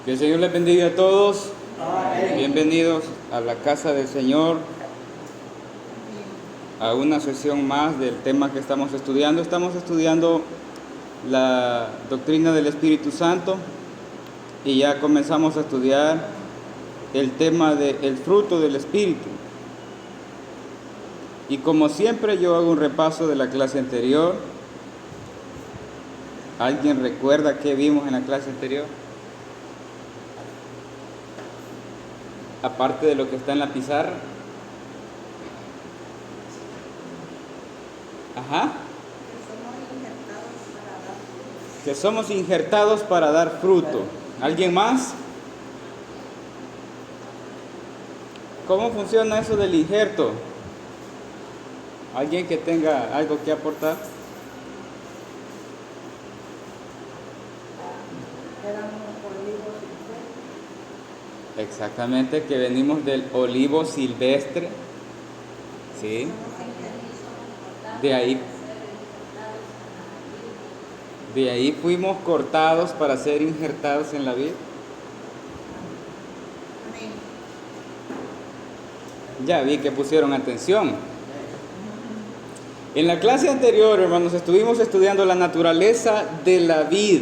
Que el Señor les bendiga a todos. Amén. Bienvenidos a la casa del Señor, a una sesión más del tema que estamos estudiando. Estamos estudiando la doctrina del Espíritu Santo y ya comenzamos a estudiar el tema del fruto del Espíritu. Y como siempre yo hago un repaso de la clase anterior. ¿Alguien recuerda qué vimos en la clase anterior? Aparte de lo que está en la pizarra. Ajá. Que somos injertados para dar fruto. ¿Alguien más? ¿Cómo funciona eso del injerto? ¿Alguien que tenga algo que aportar? Exactamente, que venimos del olivo silvestre. Sí. De ahí fuimos cortados para ser injertados en la vid. Ya vi que pusieron atención. En la clase anterior, hermanos, estuvimos estudiando la naturaleza de la vid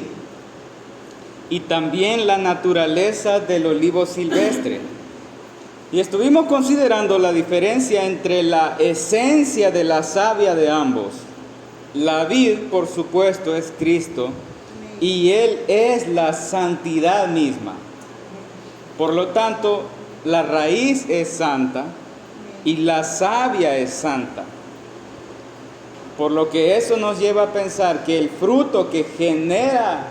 y también la naturaleza del olivo silvestre. Y estuvimos considerando la diferencia entre la esencia de la savia de ambos. La vid, por supuesto, es Cristo y Él es la santidad misma. Por lo tanto, la raíz es santa y la savia es santa. Por lo que eso nos lleva a pensar que el fruto que genera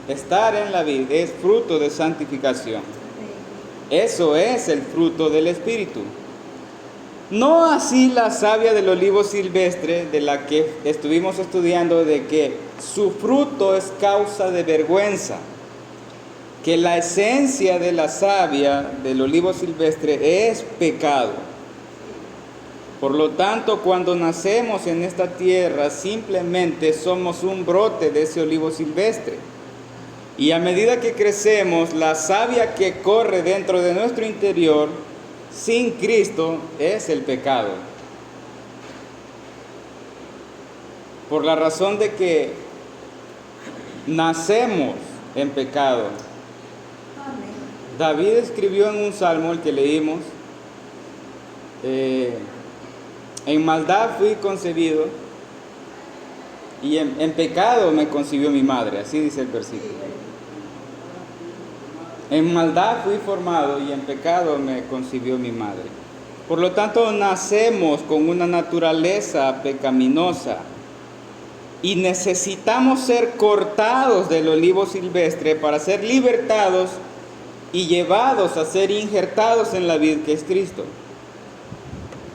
estar en la vid es fruto de santificación. Eso es el fruto del Espíritu. No así la savia del olivo silvestre, de la que estuvimos estudiando, de que su fruto es causa de vergüenza. Que la esencia de la savia del olivo silvestre es pecado. Por lo tanto, cuando nacemos en esta tierra, simplemente somos un brote de ese olivo silvestre. Y a medida que crecemos, la savia que corre dentro de nuestro interior, sin Cristo, es el pecado. Por la razón de que nacemos en pecado. David escribió en un salmo, el que leímos, en maldad fui concebido y en pecado me concibió mi madre. Así dice el versículo. En maldad fui formado y en pecado me concibió mi madre. Por lo tanto, nacemos con una naturaleza pecaminosa y necesitamos ser cortados del olivo silvestre para ser libertados y llevados a ser injertados en la vid que es Cristo.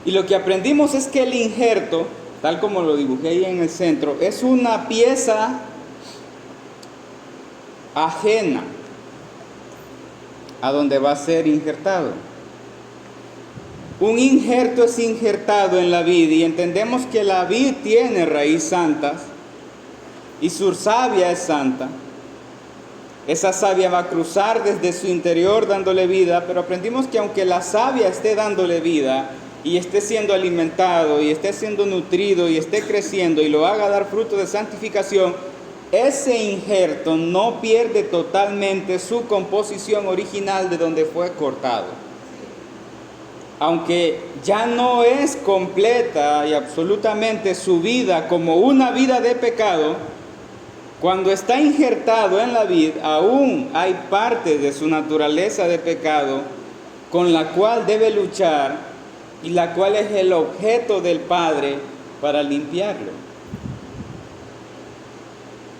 Y lo que aprendimos es que el injerto, tal como lo dibujé ahí en el centro, es una pieza ajena a donde va a ser injertado. Un injerto es injertado en la vid y entendemos que la vid tiene raíz santas y su savia es santa. Esa savia va a cruzar desde su interior dándole vida, pero aprendimos que aunque la savia esté dándole vida y esté siendo alimentado y esté siendo nutrido y esté creciendo y lo haga dar fruto de santificación, ese injerto no pierde totalmente su composición original de donde fue cortado. Aunque ya no es completa y absolutamente su vida como una vida de pecado, cuando está injertado en la vid, aún hay parte de su naturaleza de pecado con la cual debe luchar y la cual es el objeto del Padre para limpiarlo.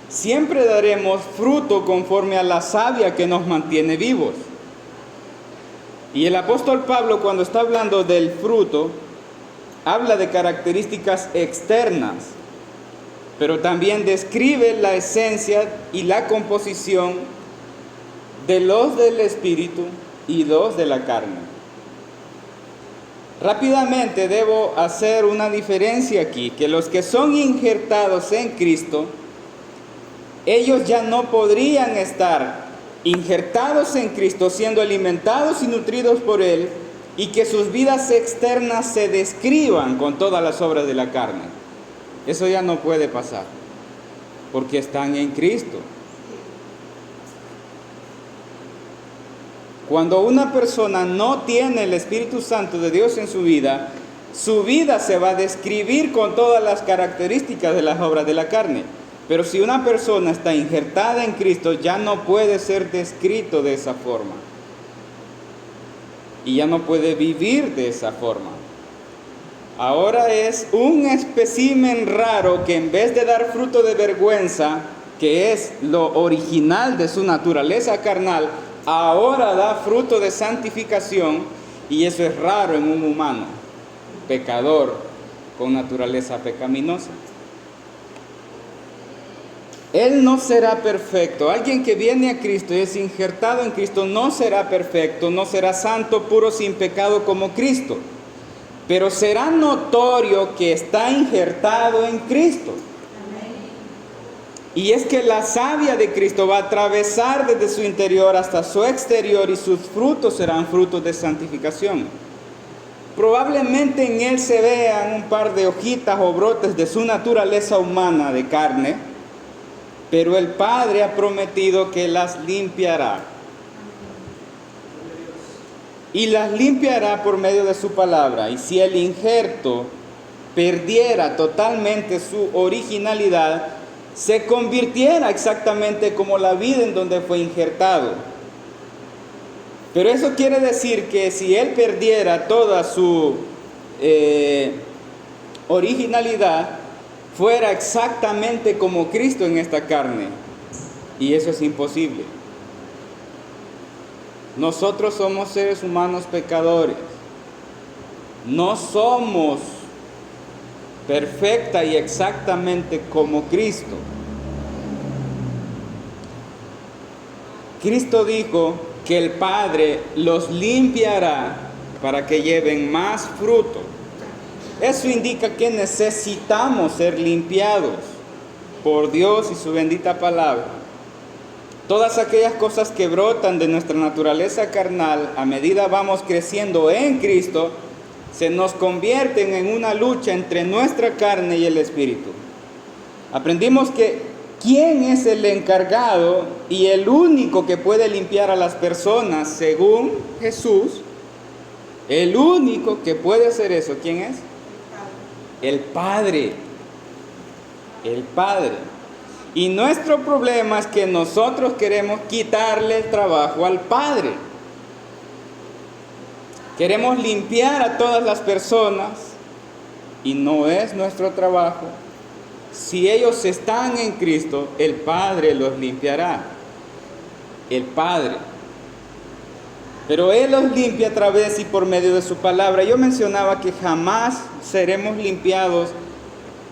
Siempre daremos fruto conforme a la savia que nos mantiene vivos. Y el apóstol Pablo, cuando está hablando del fruto, habla de características externas, pero también describe la esencia y la composición de los del Espíritu y los de la carne. Rápidamente debo hacer una diferencia aquí, que los que son injertados en Cristo, ellos ya no podrían estar injertados en Cristo, siendo alimentados y nutridos por Él, y que sus vidas externas se describan con todas las obras de la carne. Eso ya no puede pasar, porque están en Cristo. Cuando una persona no tiene el Espíritu Santo de Dios en su vida se va a describir con todas las características de las obras de la carne. Pero si una persona está injertada en Cristo, ya no puede ser descrito de esa forma. Y ya no puede vivir de esa forma. Ahora es un espécimen raro que en vez de dar fruto de vergüenza, que es lo original de su naturaleza carnal, ahora da fruto de santificación, y eso es raro en un humano, pecador, con naturaleza pecaminosa. Él no será perfecto. Alguien que viene a Cristo y es injertado en Cristo no será perfecto, no será santo, puro, sin pecado como Cristo. Pero será notorio que está injertado en Cristo. Y es que la savia de Cristo va a atravesar desde su interior hasta su exterior, y sus frutos serán frutos de santificación. Probablemente en él se vean un par de hojitas o brotes de su naturaleza humana de carne, pero el Padre ha prometido que las limpiará. Y las limpiará por medio de su palabra. Y si el injerto perdiera totalmente su originalidad, se convirtiera exactamente como la vida en donde fue injertado. Pero eso quiere decir que si él perdiera toda su originalidad, fuera exactamente como Cristo en esta carne. Y eso es imposible. Nosotros somos seres humanos pecadores. No somos perfecta y exactamente como Cristo. Cristo dijo que el Padre los limpiará para que lleven más fruto. Eso indica que necesitamos ser limpiados por Dios y su bendita palabra. Todas aquellas cosas que brotan de nuestra naturaleza carnal, a medida vamos creciendo en Cristo, se nos convierten en una lucha entre nuestra carne y el Espíritu. Aprendimos que quién es el encargado y el único que puede limpiar a las personas según Jesús. El único que puede hacer eso, ¿quién es? El Padre. El Padre. Y nuestro problema es que nosotros queremos quitarle el trabajo al Padre. Queremos limpiar a todas las personas y no es nuestro trabajo. Si ellos están en Cristo, el Padre los limpiará. El Padre. Pero Él los limpia a través y por medio de su palabra. Yo mencionaba que jamás seremos limpiados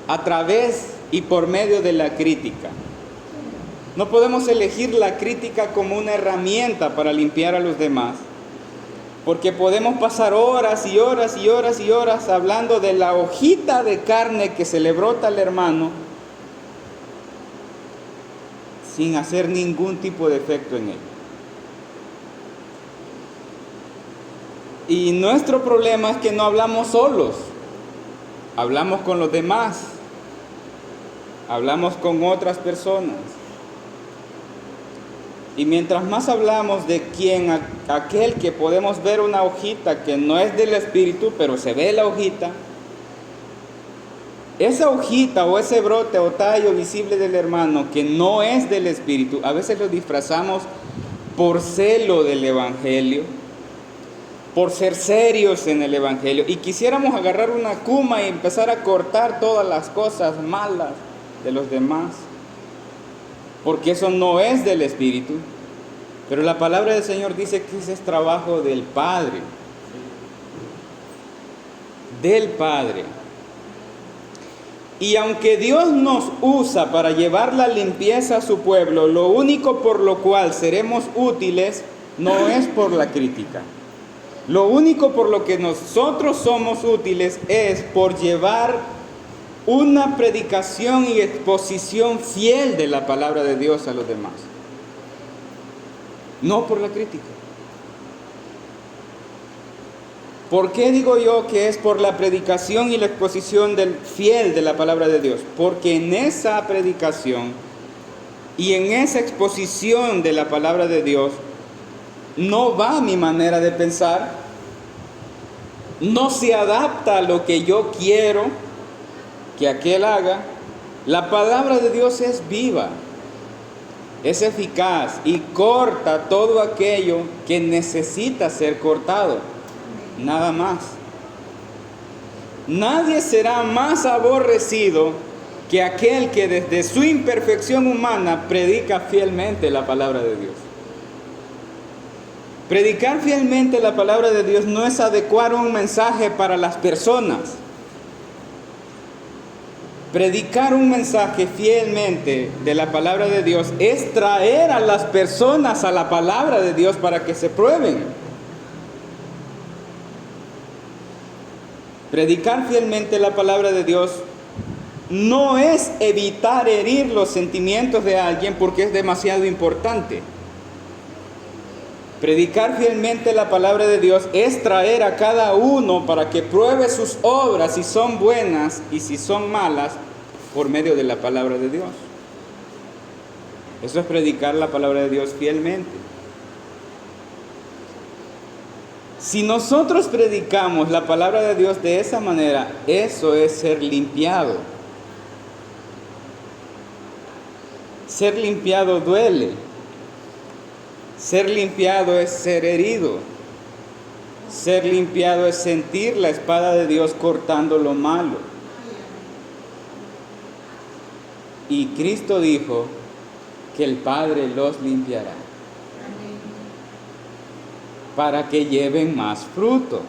a través y por medio de la crítica. No podemos elegir la crítica como una herramienta para limpiar a los demás, porque podemos pasar horas y horas y horas y horas hablando de la hojita de carne que se le brota al hermano sin hacer ningún tipo de efecto en él. Y nuestro problema es que no hablamos solos, hablamos con los demás, hablamos con otras personas. Y mientras más hablamos de quién, aquel que podemos ver una hojita que no es del Espíritu, pero se ve la hojita, esa hojita o ese brote o tallo visible del hermano que no es del Espíritu, a veces lo disfrazamos por celo del Evangelio, por ser serios en el Evangelio, y quisiéramos agarrar una cuma y empezar a cortar todas las cosas malas de los demás, porque eso no es del Espíritu. Pero la palabra del Señor dice que ese es trabajo del Padre. Del Padre. Y aunque Dios nos usa para llevar la limpieza a su pueblo, lo único por lo cual seremos útiles no es por la crítica. Lo único por lo que nosotros somos útiles es por llevar una predicación y exposición fiel de la palabra de Dios a los demás. no por la crítica. ¿Por qué digo yo que es por la predicación y la exposición del fiel de la palabra de Dios? Porque en esa predicación y en esa exposición de la palabra de Dios no va mi manera de pensar, no se adapta a lo que yo quiero que aquel haga. La palabra de Dios es viva, es eficaz y corta todo aquello que necesita ser cortado. Nada más. Nadie será más aborrecido que aquel que desde su imperfección humana predica fielmente la palabra de Dios. Predicar fielmente la palabra de Dios no es adecuar un mensaje para las personas. Predicar un mensaje fielmente de la palabra de Dios es traer a las personas a la palabra de Dios para que se prueben. Predicar fielmente la palabra de Dios no es evitar herir los sentimientos de alguien porque es demasiado importante. Predicar fielmente la palabra de Dios es traer a cada uno para que pruebe sus obras si son buenas y si son malas por medio de la palabra de Dios. Eso es predicar la palabra de Dios fielmente. Si nosotros predicamos la palabra de Dios de esa manera, eso es ser limpiado. Ser limpiado duele. Ser limpiado es ser herido. Ser limpiado es sentir la espada de Dios cortando lo malo. Y Cristo dijo que el Padre los limpiará para que lleven más fruto.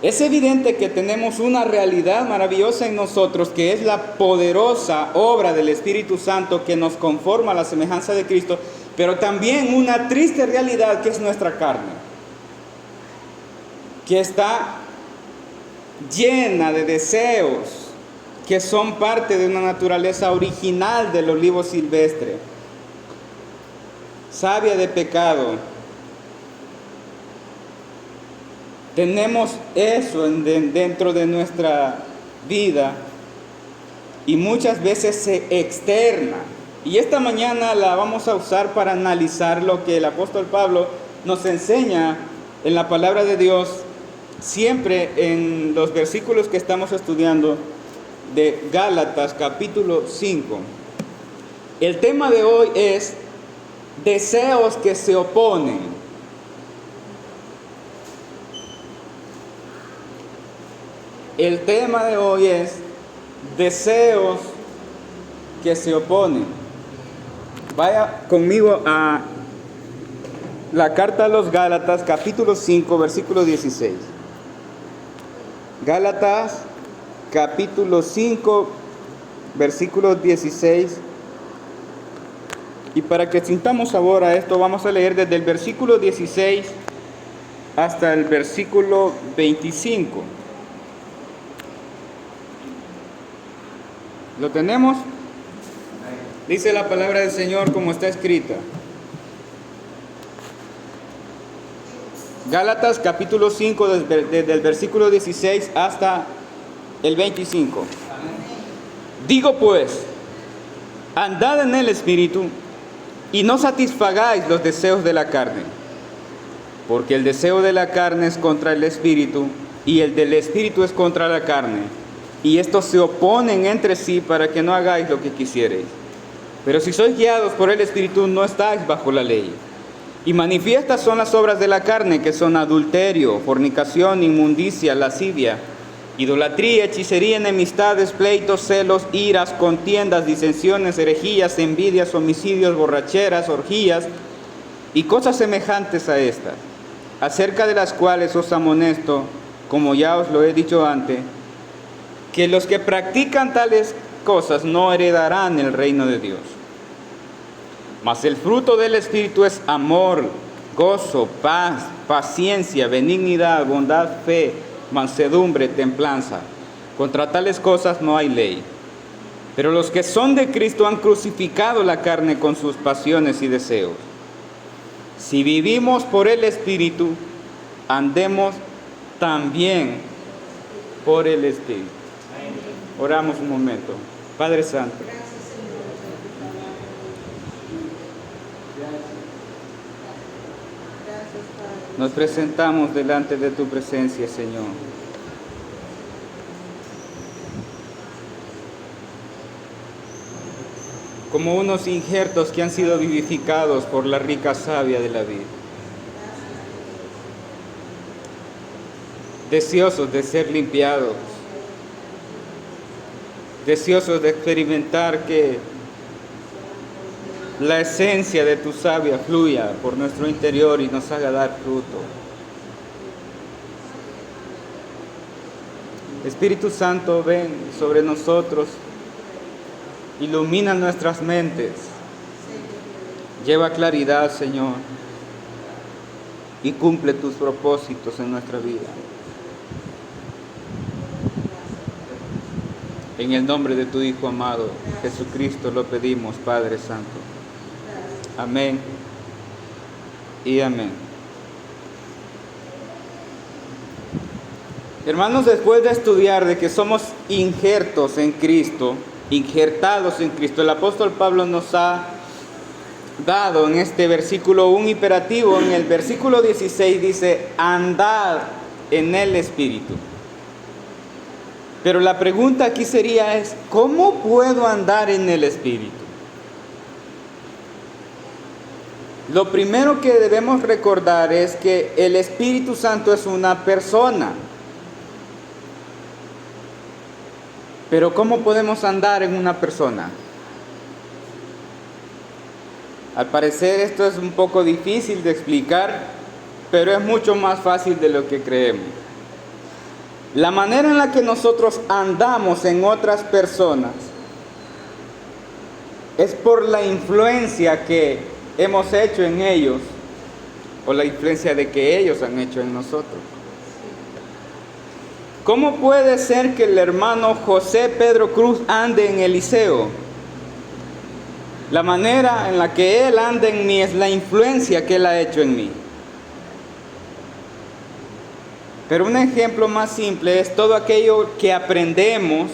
Es evidente que tenemos una realidad maravillosa en nosotros, que es la poderosa obra del Espíritu Santo que nos conforma a la semejanza de Cristo, pero también una triste realidad que es nuestra carne, que está llena de deseos que son parte de una naturaleza original del olivo silvestre, savia de pecado. Tenemos eso dentro de nuestra vida y muchas veces se externa. Y esta mañana la vamos a usar para analizar lo que el apóstol Pablo nos enseña en la palabra de Dios, siempre en los versículos que estamos estudiando de Gálatas capítulo 5. El tema de hoy es deseos que se oponen. El tema de hoy es deseos que se oponen. Vaya conmigo a la carta a los Gálatas, capítulo 5, versículo 16. Gálatas, capítulo 5, versículo 16. Y para que sintamos sabor a esto, vamos a leer desde el versículo 16 hasta el versículo 25. ¿Lo tenemos? Dice la palabra del Señor como está escrita. Gálatas capítulo 5, desde el versículo 16 hasta el 25. Digo pues, andad en el Espíritu y no satisfagáis los deseos de la carne, porque el deseo de la carne es contra el Espíritu y el del Espíritu es contra la carne. Y estos se oponen entre sí para que no hagáis lo que quisierais. Pero si sois guiados por el Espíritu, no estáis bajo la ley. Y manifiestas son las obras de la carne, que son adulterio, fornicación, inmundicia, lascivia, idolatría, hechicería, enemistades, pleitos, celos, iras, contiendas, disensiones, herejías, envidias, homicidios, borracheras, orgías y cosas semejantes a estas, acerca de las cuales os amonesto, como ya os lo he dicho antes, que los que practican tales cosas no heredarán el reino de Dios. Mas el fruto del Espíritu es amor, gozo, paz, paciencia, benignidad, bondad, fe, mansedumbre, templanza. Contra tales cosas no hay ley. Pero los que son de Cristo han crucificado la carne con sus pasiones y deseos. Si vivimos por el Espíritu, andemos también por el Espíritu. Oramos un momento. Padre Santo, nos presentamos delante de tu presencia, Señor. Como unos injertos que han sido vivificados por la rica savia de la vida. Deseosos de ser limpiados. Deseosos de experimentar que la esencia de tu savia fluya por nuestro interior y nos haga dar fruto. Espíritu Santo, ven sobre nosotros, ilumina nuestras mentes, lleva claridad, Señor, y cumple tus propósitos en nuestra vida. En el nombre de tu Hijo amado, Jesucristo, lo pedimos, Padre Santo. Amén y amén. Hermanos, después de estudiar de que somos injertos en Cristo, injertados en Cristo, el apóstol Pablo nos ha dado en este versículo un imperativo. En el versículo 16 dice, andad en el Espíritu. Pero la pregunta aquí sería ¿cómo puedo andar en el Espíritu? Lo primero que debemos recordar es que el Espíritu Santo es una persona. Pero ¿cómo podemos andar en una persona? Al parecer esto es un poco difícil de explicar, pero es mucho más fácil de lo que creemos. La manera en la que nosotros andamos en otras personas es por la influencia que hemos hecho en ellos o la influencia de que ellos han hecho en nosotros. ¿Cómo puede ser que el hermano José Pedro Cruz ande en Eliseo? La manera en la que él anda en mí es la influencia que él ha hecho en mí. Pero un ejemplo más simple es todo aquello que aprendemos,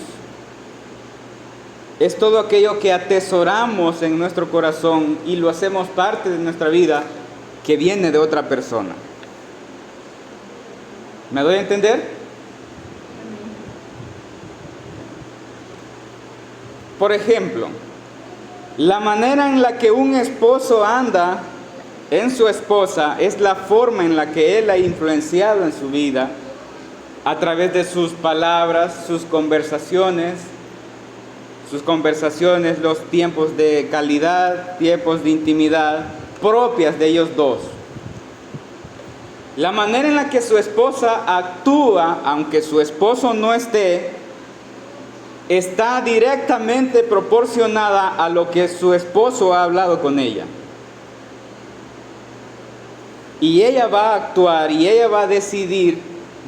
es todo aquello que atesoramos en nuestro corazón y lo hacemos parte de nuestra vida que viene de otra persona. ¿Me doy a entender? Por ejemplo, la manera en la que un esposo anda en su esposa es la forma en la que él ha influenciado en su vida a través de sus palabras, sus conversaciones, los tiempos de calidad, tiempos de intimidad propias de ellos dos. La manera en la que su esposa actúa, aunque su esposo no esté, está directamente proporcionada a lo que su esposo ha hablado con ella. Y ella va a actuar y ella va a decidir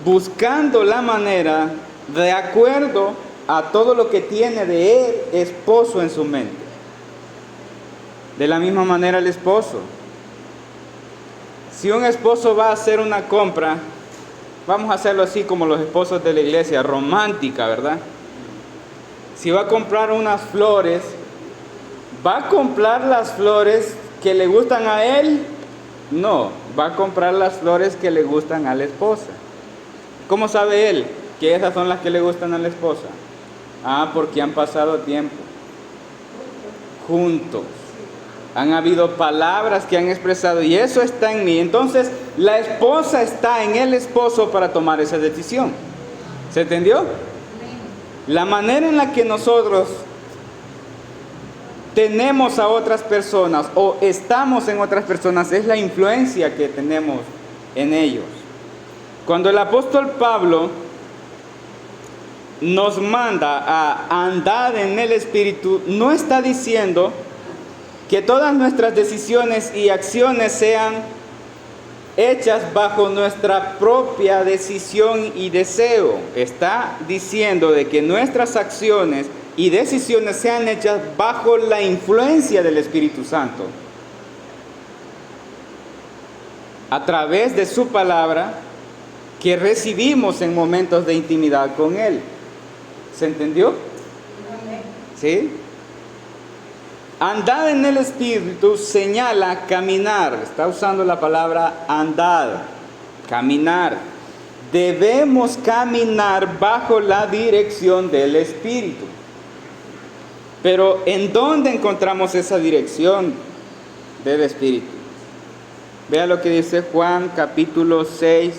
buscando la manera de acuerdo a todo lo que tiene de él, esposo, en su mente. De la misma manera el esposo. Si un esposo va a hacer una compra, vamos a hacerlo así como los esposos de la iglesia, romántica, ¿verdad? Si va a comprar unas flores, ¿va a comprar las flores que le gustan a él? No, va a comprar las flores que le gustan a la esposa. ¿Cómo sabe él que esas son las que le gustan a la esposa? Porque han pasado tiempo juntos. Han habido palabras que han expresado y eso está en mí. Entonces, la esposa está en el esposo para tomar esa decisión. ¿Se entendió? La manera en la que nosotros tenemos a otras personas o estamos en otras personas es la influencia que tenemos en ellos. Cuando el apóstol Pablo nos manda a andar en el Espíritu, no está diciendo que todas nuestras decisiones y acciones sean hechas bajo nuestra propia decisión y deseo. Está diciendo de que nuestras acciones y decisiones sean hechas bajo la influencia del Espíritu Santo. a través de su palabra que recibimos en momentos de intimidad con Él. ¿Se entendió? ¿Sí? Andad en el Espíritu señala caminar. Está usando la palabra andar, caminar. Debemos caminar bajo la dirección del Espíritu. Pero ¿en dónde encontramos esa dirección del Espíritu? Vea lo que dice Juan capítulo 6,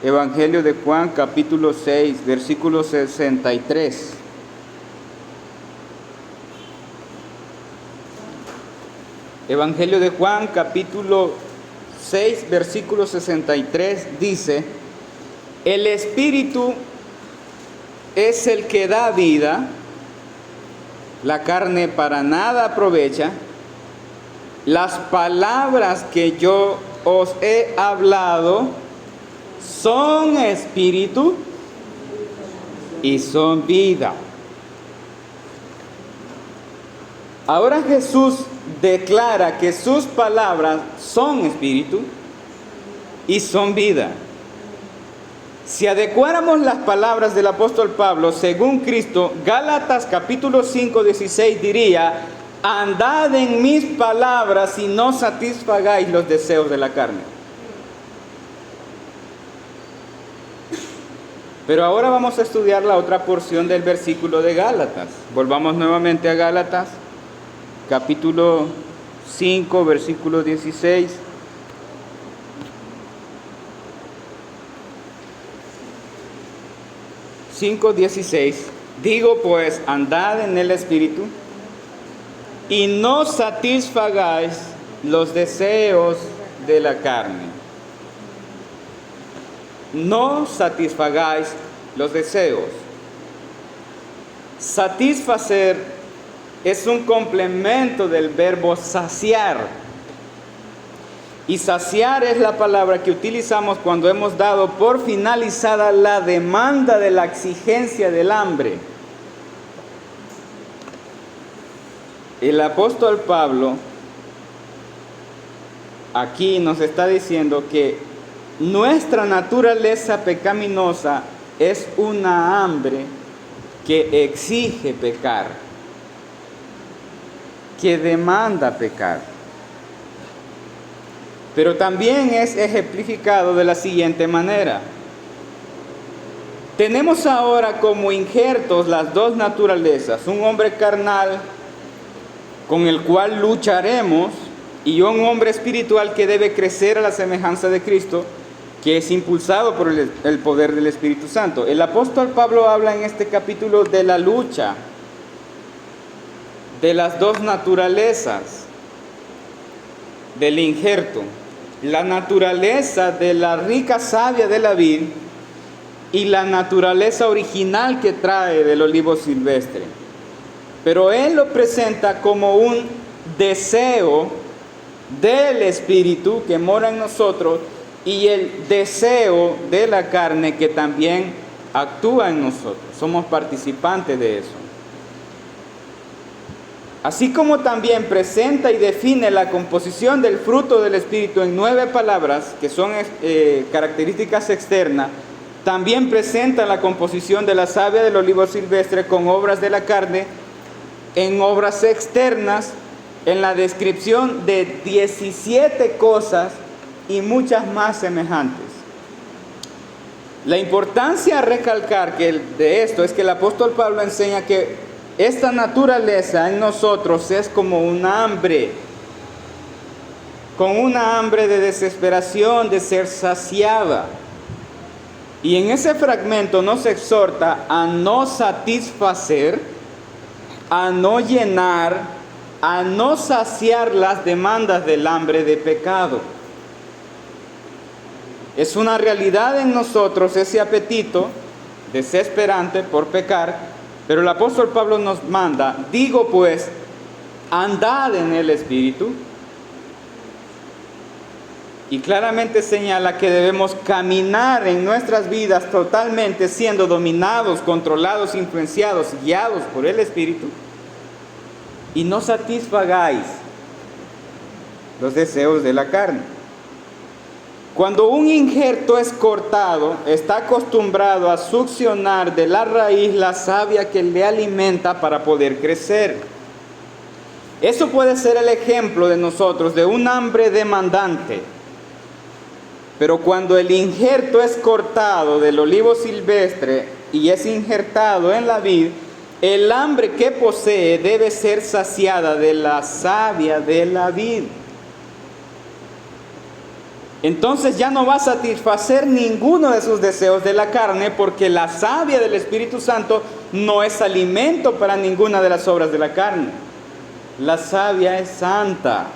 Evangelio de Juan capítulo 6, versículo 63. Evangelio de Juan capítulo 6, versículo 63 dice: el Espíritu es el que da vida, la carne para nada aprovecha. Las palabras que yo os he hablado son espíritu y son vida. Ahora Jesús declara que sus palabras son espíritu y son vida. Si adecuáramos las palabras del apóstol Pablo según Cristo, Gálatas capítulo 5, 16 diría: andad en mis palabras y no satisfagáis los deseos de la carne. Pero ahora vamos a estudiar la otra porción del versículo de Gálatas. Volvamos nuevamente a Gálatas capítulo 5, versículo 16. Digo pues, andad en el Espíritu y no satisfagáis los deseos de la carne. No satisfagáis los deseos. Satisfacer es un complemento del verbo saciar. Y saciar es la palabra que utilizamos cuando hemos dado por finalizada la demanda de la exigencia del hambre. El apóstol Pablo aquí nos está diciendo que nuestra naturaleza pecaminosa es una hambre que exige pecar, que demanda pecar. Pero también es ejemplificado de la siguiente manera. Tenemos ahora como injertos las dos naturalezas, un hombre carnal con el cual lucharemos y un hombre espiritual que debe crecer a la semejanza de Cristo, que es impulsado por el poder del Espíritu Santo. El apóstol Pablo habla en este capítulo de la lucha de las dos naturalezas del injerto, la naturaleza de la rica savia de la vid y la naturaleza original que trae del olivo silvestre. Pero él lo presenta como un deseo del Espíritu que mora en nosotros y el deseo de la carne que también actúa en nosotros. Somos participantes de eso. Así como también presenta y define la composición del fruto del Espíritu en 9 palabras, que son características externas, también presenta la composición de la savia del olivo silvestre con obras de la carne, en obras externas, en la descripción de 17 cosas y muchas más semejantes. La importancia a recalcar de esto es que el apóstol Pablo enseña que esta naturaleza en nosotros es como un hambre, con una hambre de desesperación, de ser saciada. Y en ese fragmento nos exhorta a no satisfacer, a no llenar, a no saciar las demandas del hambre de pecado. Es una realidad en nosotros ese apetito desesperante por pecar. Pero el apóstol Pablo nos manda, digo pues, andad en el Espíritu. Y claramente señala que debemos caminar en nuestras vidas totalmente siendo dominados, controlados, influenciados, guiados por el Espíritu. Y no satisfagáis los deseos de la carne. Cuando un injerto es cortado, está acostumbrado a succionar de la raíz la savia que le alimenta para poder crecer. Eso puede ser el ejemplo de nosotros de un hambre demandante. Pero cuando el injerto es cortado del olivo silvestre y es injertado en la vid, el hambre que posee debe ser saciada de la savia de la vid. Entonces ya no va a satisfacer ninguno de sus deseos de la carne, porque la savia del Espíritu Santo no es alimento para ninguna de las obras de la carne. La savia es santa.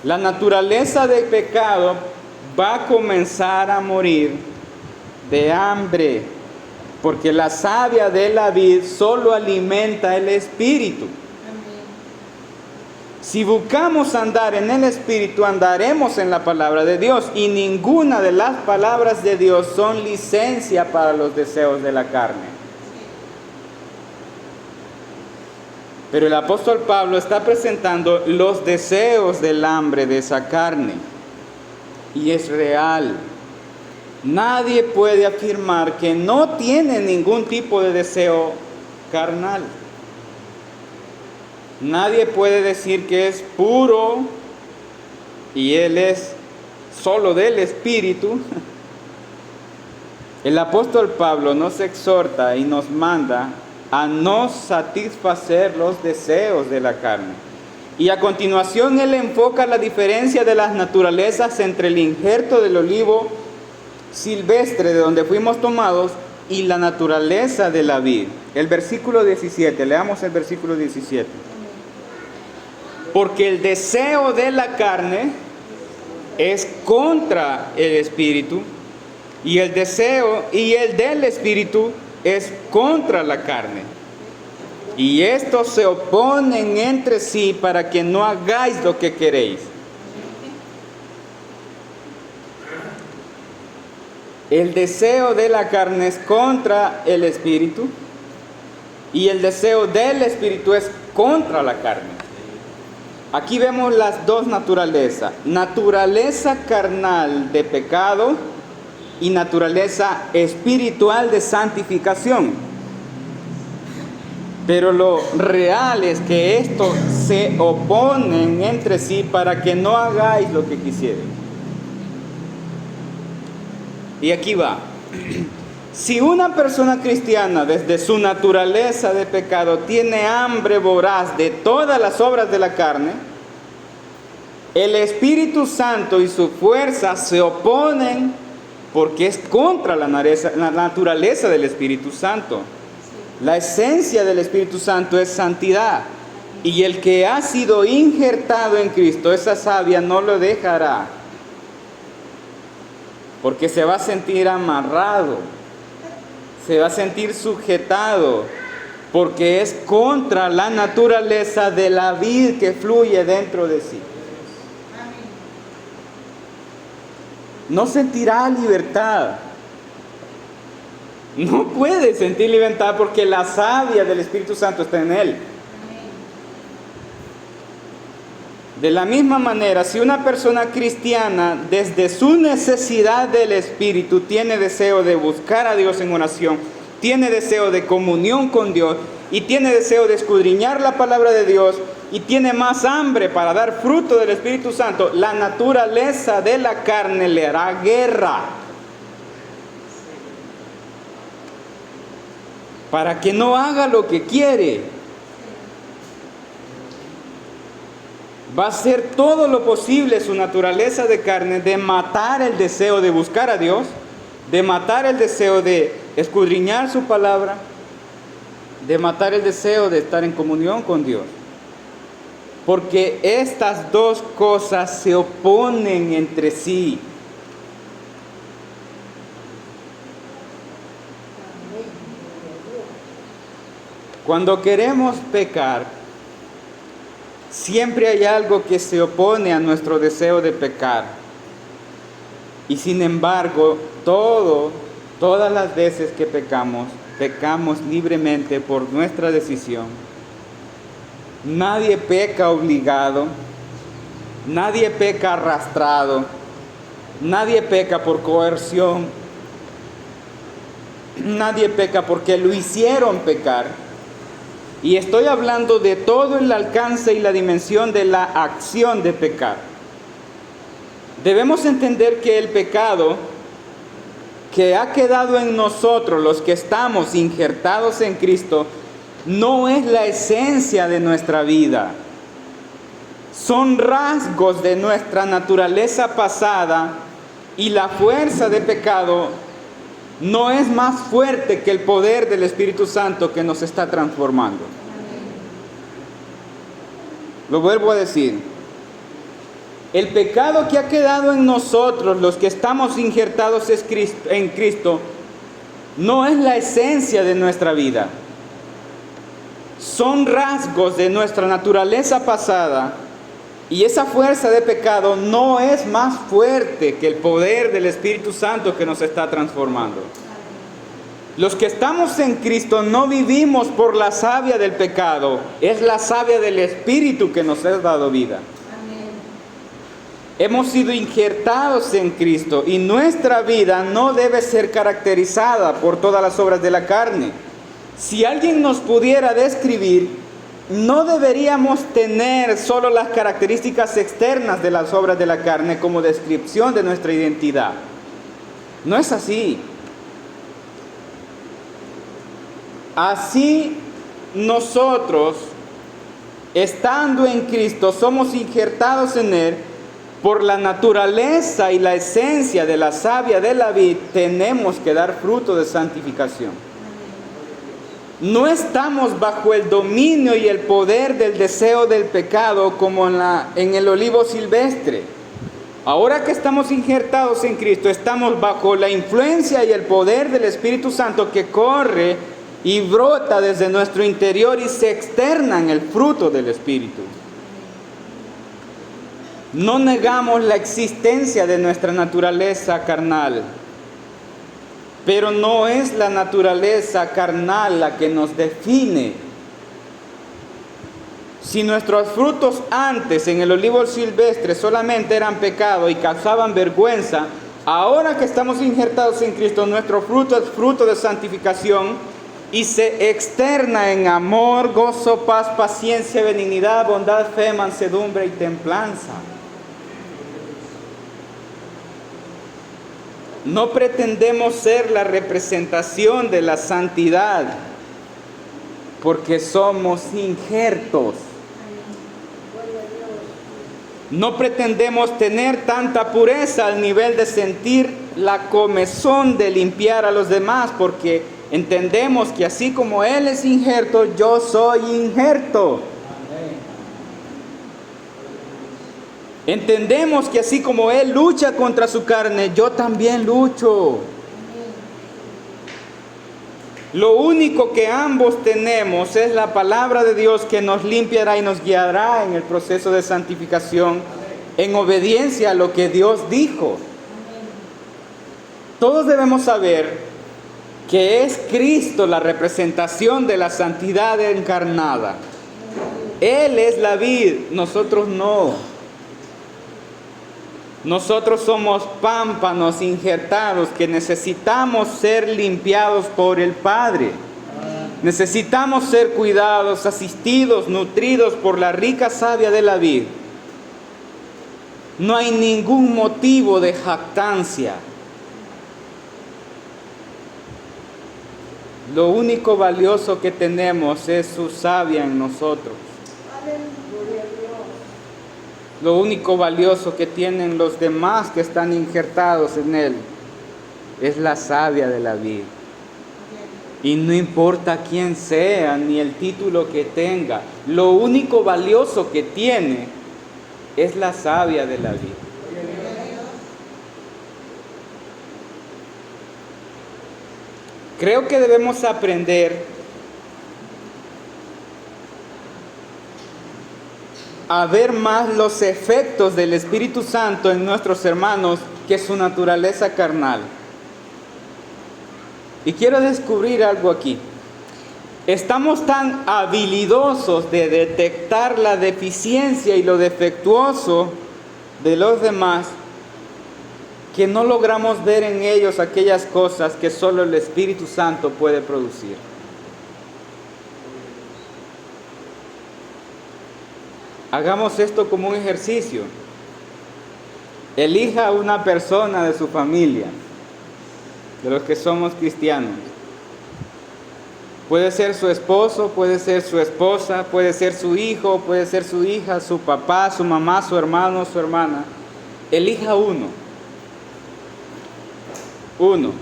La naturaleza del pecado va a comenzar a morir de hambre, porque la savia de la vid solo alimenta el espíritu. Si buscamos andar en el Espíritu, andaremos en la palabra de Dios, y ninguna de las palabras de Dios son licencia para los deseos de la carne. Pero el apóstol Pablo está presentando los deseos del hambre de esa carne, y es real. Nadie puede afirmar que no tiene ningún tipo de deseo carnal. Nadie puede decir que es puro y él es solo del Espíritu. El apóstol Pablo nos exhorta y nos manda a no satisfacer los deseos de la carne. Y a continuación él enfoca la diferencia de las naturalezas entre el injerto del olivo silvestre de donde fuimos tomados y la naturaleza de la vid. El versículo 17, leamos el versículo 17. Porque el deseo de la carne es contra el espíritu, y el deseo y el del espíritu es contra la carne. Y estos se oponen entre sí para que no hagáis lo que queréis. El deseo de la carne es contra el espíritu, y el deseo del espíritu es contra la carne. Aquí vemos las dos naturalezas: naturaleza carnal de pecado y naturaleza espiritual de santificación. Pero lo real es que estos se oponen entre sí para que no hagáis lo que quisierais. Y aquí va. Si una persona cristiana desde su naturaleza de pecado tiene hambre voraz de todas las obras de la carne, el Espíritu Santo y su fuerza se oponen porque es contra la naturaleza del Espíritu Santo. La esencia del Espíritu Santo es santidad, y el que ha sido injertado en Cristo, esa savia no lo dejará, porque se va a sentir amarrado, se va a sentir sujetado, porque es contra la naturaleza de la vid que fluye dentro de sí. No sentirá libertad. No puede sentir libertad porque la savia del Espíritu Santo está en él. De la misma manera, si una persona cristiana desde su necesidad del Espíritu tiene deseo de buscar a Dios en oración, tiene deseo de comunión con Dios y tiene deseo de escudriñar la palabra de Dios y tiene más hambre para dar fruto del Espíritu Santo, la naturaleza de la carne le hará guerra para que no haga lo que quiere. Va a hacer todo lo posible su naturaleza de carne de matar el deseo de buscar a Dios, de matar el deseo de escudriñar su palabra, de matar el deseo de estar en comunión con Dios. Porque estas dos cosas se oponen entre sí. Cuando queremos pecar, siempre hay algo que se opone a nuestro deseo de pecar. Y sin embargo, todas las veces que pecamos, pecamos libremente por nuestra decisión. Nadie peca obligado. Nadie peca arrastrado, nadie peca por coerción, nadie peca porque lo hicieron pecar. Y estoy hablando de todo el alcance y la dimensión de la acción de pecar. Debemos entender que el pecado que ha quedado en nosotros, los que estamos injertados en Cristo, no es la esencia de nuestra vida. Son rasgos de nuestra naturaleza pasada, y la fuerza de pecado no es más fuerte que el poder del Espíritu Santo que nos está transformando. Lo vuelvo a decir. El pecado que ha quedado en nosotros, los que estamos injertados en Cristo, no es la esencia de nuestra vida. Son rasgos de nuestra naturaleza pasada, y esa fuerza de pecado no es más fuerte que el poder del Espíritu Santo que nos está transformando. Los que estamos en Cristo no vivimos por la savia del pecado, es la savia del Espíritu que nos ha dado vida. Hemos sido injertados en Cristo, y nuestra vida no debe ser caracterizada por todas las obras de la carne. Si alguien nos pudiera describir, no deberíamos tener solo las características externas de las obras de la carne como descripción de nuestra identidad. No es así. Así nosotros, estando en Cristo, somos injertados en Él. Por la naturaleza y la esencia de la savia de la vid, tenemos que dar fruto de santificación. No estamos bajo el dominio y el poder del deseo del pecado como en el olivo silvestre. Ahora que estamos injertados en Cristo, estamos bajo la influencia y el poder del Espíritu Santo que corre y brota desde nuestro interior y se externa en el fruto del Espíritu. No negamos la existencia de nuestra naturaleza carnal, pero no es la naturaleza carnal la que nos define. Si nuestros frutos antes en el olivo silvestre solamente eran pecado y causaban vergüenza, ahora que estamos injertados en Cristo, nuestro fruto es fruto de santificación y se externa en amor, gozo, paz, paciencia, benignidad, bondad, fe, mansedumbre y templanza. No pretendemos ser la representación de la santidad, porque somos injertos. No pretendemos tener tanta pureza al nivel de sentir la comezón de limpiar a los demás, porque entendemos que así como Él es injerto, yo soy injerto. Entendemos que así como Él lucha contra su carne, yo también lucho. Lo único que ambos tenemos es la palabra de Dios que nos limpiará y nos guiará en el proceso de santificación en obediencia a lo que Dios dijo. Todos debemos saber que es Cristo la representación de la santidad encarnada. Él es la vid, nosotros no. Nosotros somos pámpanos injertados que necesitamos ser limpiados por el Padre. Necesitamos ser cuidados, asistidos, nutridos por la rica savia de la vid. No hay ningún motivo de jactancia. Lo único valioso que tenemos es su savia en nosotros. Lo único valioso que tienen los demás que están injertados en Él es la savia de la vid. Y no importa quién sea ni el título que tenga, lo único valioso que tiene es la savia de la vid. Creo que debemos aprender a ver más los efectos del Espíritu Santo en nuestros hermanos que su naturaleza carnal. Y quiero descubrir algo aquí. Estamos tan habilidosos de detectar la deficiencia y lo defectuoso de los demás que no logramos ver en ellos aquellas cosas que solo el Espíritu Santo puede producir. Hagamos esto como un ejercicio. Elija a una persona de su familia, de los que somos cristianos. Puede ser su esposo, puede ser su esposa, puede ser su hijo, puede ser su hija, su papá, su mamá, su hermano, su hermana. Elija uno. Uno.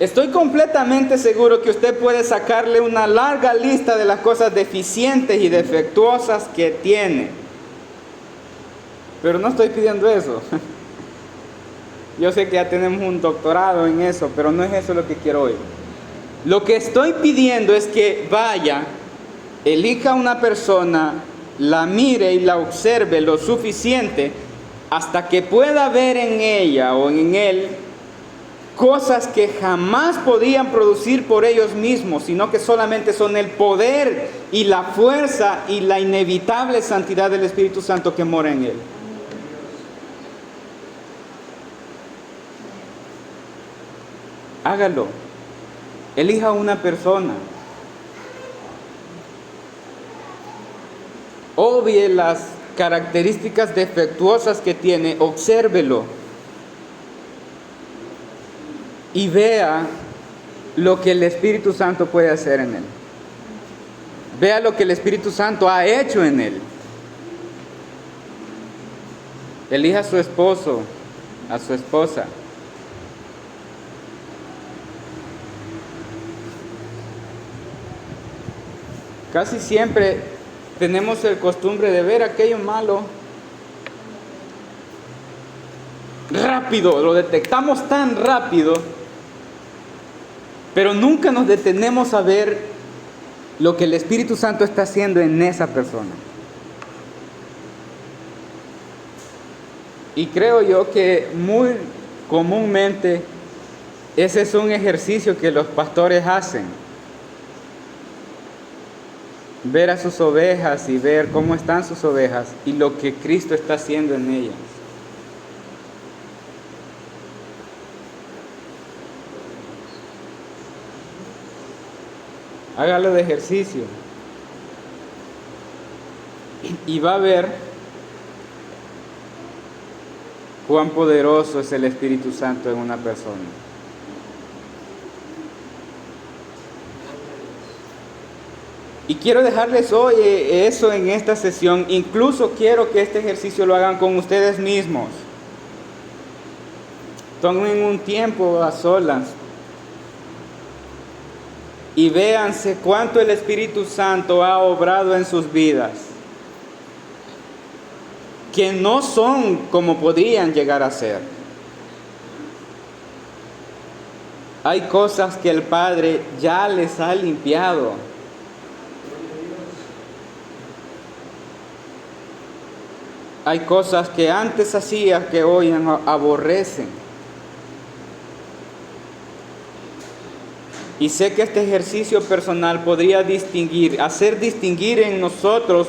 Estoy completamente seguro que usted puede sacarle una larga lista de las cosas deficientes y defectuosas que tiene. Pero no estoy pidiendo eso. Yo sé que ya tenemos un doctorado en eso, pero no es eso lo que quiero hoy. Lo que estoy pidiendo es que vaya, elija una persona, la mire y la observe lo suficiente hasta que pueda ver en ella o en él cosas que jamás podían producir por ellos mismos, sino que solamente son el poder y la fuerza y la inevitable santidad del Espíritu Santo que mora en él. Hágalo. Elija una persona. Obvie las características defectuosas que tiene, obsérvelo. Y vea lo que el Espíritu Santo puede hacer en él. Vea lo que el Espíritu Santo ha hecho en él. Elija a su esposo, a su esposa. Casi siempre tenemos el costumbre de ver aquello malo rápido, lo detectamos tan rápido, pero nunca nos detenemos a ver lo que el Espíritu Santo está haciendo en esa persona. Y creo yo que muy comúnmente ese es un ejercicio que los pastores hacen. Ver a sus ovejas y ver cómo están sus ovejas y lo que Cristo está haciendo en ellas. Hágalo de ejercicio y va a ver cuán poderoso es el Espíritu Santo en una persona. Y quiero dejarles hoy eso en esta sesión. Incluso quiero que este ejercicio lo hagan con ustedes mismos. Tomen un tiempo a solas y véanse cuánto el Espíritu Santo ha obrado en sus vidas, que no son como podrían llegar a ser. Hay cosas que el Padre ya les ha limpiado. Hay cosas que antes hacía que hoy aborrecen. Y sé que este ejercicio personal podría hacer distinguir en nosotros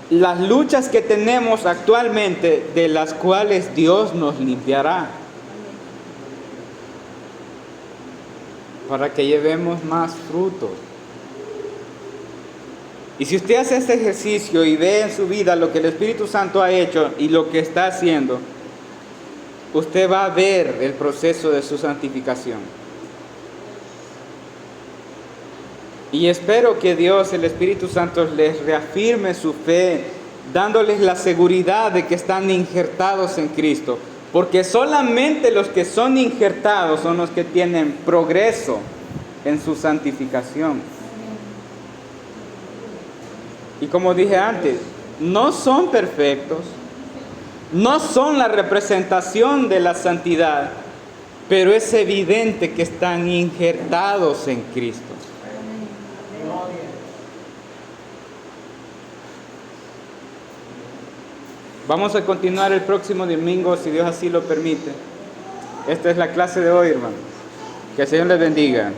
las luchas que tenemos actualmente, de las cuales Dios nos limpiará, para que llevemos más frutos. Y si usted hace este ejercicio y ve en su vida lo que el Espíritu Santo ha hecho y lo que está haciendo, usted va a ver el proceso de su santificación. Y espero que Dios, el Espíritu Santo, les reafirme su fe, dándoles la seguridad de que están injertados en Cristo. Porque solamente los que son injertados son los que tienen progreso en su santificación. Y como dije antes, no son perfectos, no son la representación de la santidad, pero es evidente que están injertados en Cristo. Vamos a continuar el próximo domingo, si Dios así lo permite. Esta es la clase de hoy, hermanos. Que el Señor les bendiga.